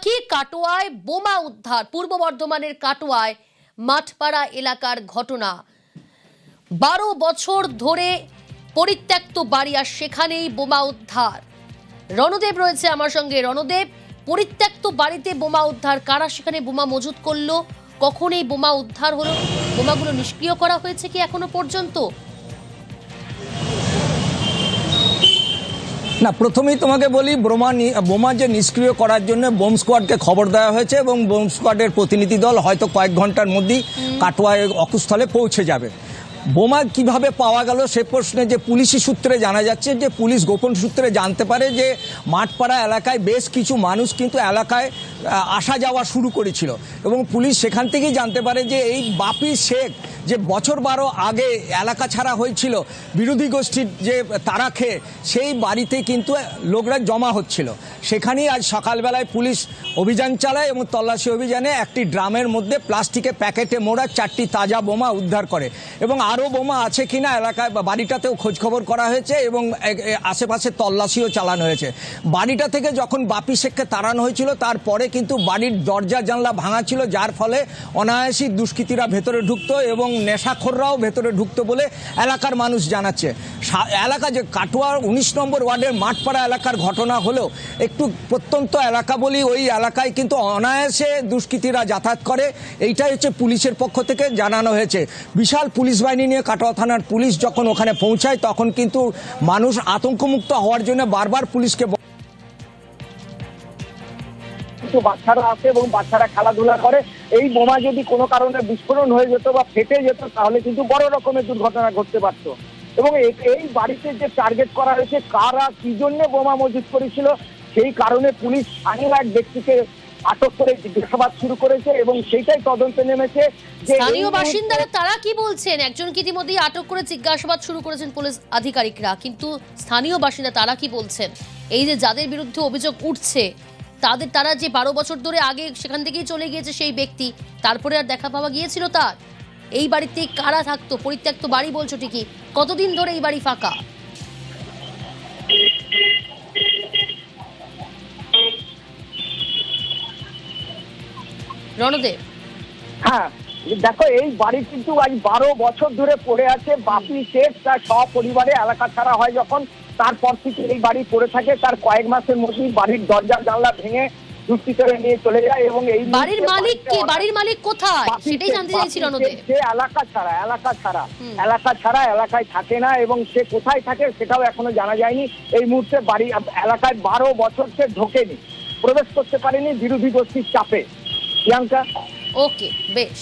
দেখি কাটোয়ায় বোমা উদ্ধার। পূর্ব বর্ধমানের কাটোয়ায় মাঠপাড়া এলাকার ঘটনা। 12 বছর ধরে পরিত্যক্ত বাড়ি আর সেখানেই বোমা উদ্ধার। রণদেব রয়েছে আমার সঙ্গে। রণদেব, পরিত্যক্ত বাড়িতে বোমা উদ্ধার, কারা সেখানে বোমা মজুত করলো, কখন এই বোমা উদ্ধার হলো, বোমাগুলো নিষ্ক্রিয় করা হয়েছে কি এখনো পর্যন্ত? না, প্রথমেই তোমাকে বলি, বোমা যে নিষ্ক্রিয় করার জন্য বোম স্কোয়াডকে খবর দেওয়া হয়েছে এবং বোম স্কোয়াডের প্রতিনিধি দল হয়তো কয়েক ঘন্টার মধ্যেই কাটোয়ায় অকুস্থলে পৌঁছে যাবে। বোমা কিভাবে পাওয়া গেল সে প্রশ্নে যে পুলিশি সূত্রে জানা যাচ্ছে যে পুলিশ গোপন সূত্রে জানতে পারে যে মাঠপাড়া এলাকায় বেশ কিছু মানুষ কিন্তু এলাকায় আসা যাওয়া শুরু করেছিল এবং পুলিশ সেখান থেকেই জানতে পারে যে এই বাপি শেখ যে বছর 12 আগে এলাকা ছাড়া হয়েছিল বিরোধী গোষ্ঠীর যে তারা খেয়ে, সেই বাড়িতে কিন্তু লোকরা জমা হচ্ছিল। সেখানেই আজ সকালবেলায় পুলিশ অভিযান চালায় এবং তল্লাশি অভিযানে একটি ড্রামের মধ্যে প্লাস্টিকের প্যাকেটে মোড়া 4টি তাজা বোমা উদ্ধার করে এবং আরও বোমা আছে কিনা এলাকায় বা বাড়িটাতেও খোঁজখবর করা হয়েছে এবং আশেপাশে তল্লাশিও চালানো হয়েছে। বাড়িটা থেকে যখন বাপি শেখকে তাড়ানো হয়েছিল তারপরে কিন্তু বাড়ির দরজা জানলা ভাঙা ছিল, যার ফলে অনায়াসী দুষ্কৃতীরা ভেতরে ঢুকতো এবং নেশাখোররাও ভেতরে ঢুকতো বলে এলাকার মানুষ জানাচ্ছে। এলাকা যে কাটোয়ার 19 নম্বর ওয়ার্ডের মাঠপাড়া এলাকার ঘটনা হলেও একটু প্রত্যন্ত এলাকা বলি, ওই এলাকায় কিন্তু অনায়াসে দুষ্কৃতীরা যাতায়াত করে, এইটাই হচ্ছে পুলিশের পক্ষ থেকে জানানো হয়েছে। বিশাল পুলিশ বাহিনী নিয়ে কাটোয়া থানার পুলিশ যখন ওখানে পৌঁছায় তখন কিন্তু মানুষ আতঙ্কমুক্ত হওয়ার জন্য বারবার পুলিশকে বাচ্চারা আছে এবং বাচ্চারা খেলাধুলা করে, এই বোমা যদি কোনো কারণে বিস্ফোরণ হয়ে যেত বা ফেটে যেত তাহলে কিন্তু বড় রকমের দুর্ঘটনা ঘটতে পারত। এবং এই বাড়িতে যে টার্গেট করা হয়েছে, কারা কি জন্য বোমা মজুত করেছিল সেই কারণে পুলিশ স্থানীয় এক ব্যক্তিকে আটক করে জিজ্ঞাসাবাদ শুরু করেছে এবং সেইটাই তদন্তে নেমেছে। স্থানীয় বাসিন্দারা তারা কি বলছেন? একজনকে ইতিমধ্যেই আটক করে জিজ্ঞাসাবাদ শুরু করেছেন পুলিশ আধিকারিকরা, কিন্তু স্থানীয় বাসিন্দা তারা কি বলছেন? এই যে যাদের বিরুদ্ধে অভিযোগ উঠছে তারা যে 12 বছর ধরে আগে সেখান থেকেই চলে গিয়েছে সেই ব্যক্তি, তারপরে আর দেখা পাওয়া গিয়েছিল তার? এই বাড়িতে কারা থাকতো? পরিত্যক্ত বাড়ি বলছো ঠিকই, কতদিন ধরে এই বাড়ি ফাঁকা? রণদেব, হ্যাঁ দেখো, এই বাড়ি কিন্তু আজ 12 বছর ধরে পড়ে আছে। বাপি শেখ তার সপরিবারে এলাকা ছাড়া হয় যখন, তারপর থেকে এই বাড়ি পড়ে থাকে। তার কয়েক মাসের মধ্যেই বাড়ির দরজা জানলা ভেঙে দুষ্কৃতীরা নিয়ে চলে যায় এবং এই বাড়ির মালিক কে? বাড়ির মালিক কোথায় সেটাই জানতে চাইছি রণদেব। সে এলাকা ছাড়া এলাকায় থাকে না এবং সে কোথায় থাকে সেটাও এখনো জানা যায়নি। এই মুহূর্তে বাড়ি এলাকায় 12 বছর সে ঢোকেনি, প্রবেশ করতে পারেনি বিরোধী গোষ্ঠীর চাপে। প্রিয়াঙ্কা, ওকে, বেশ।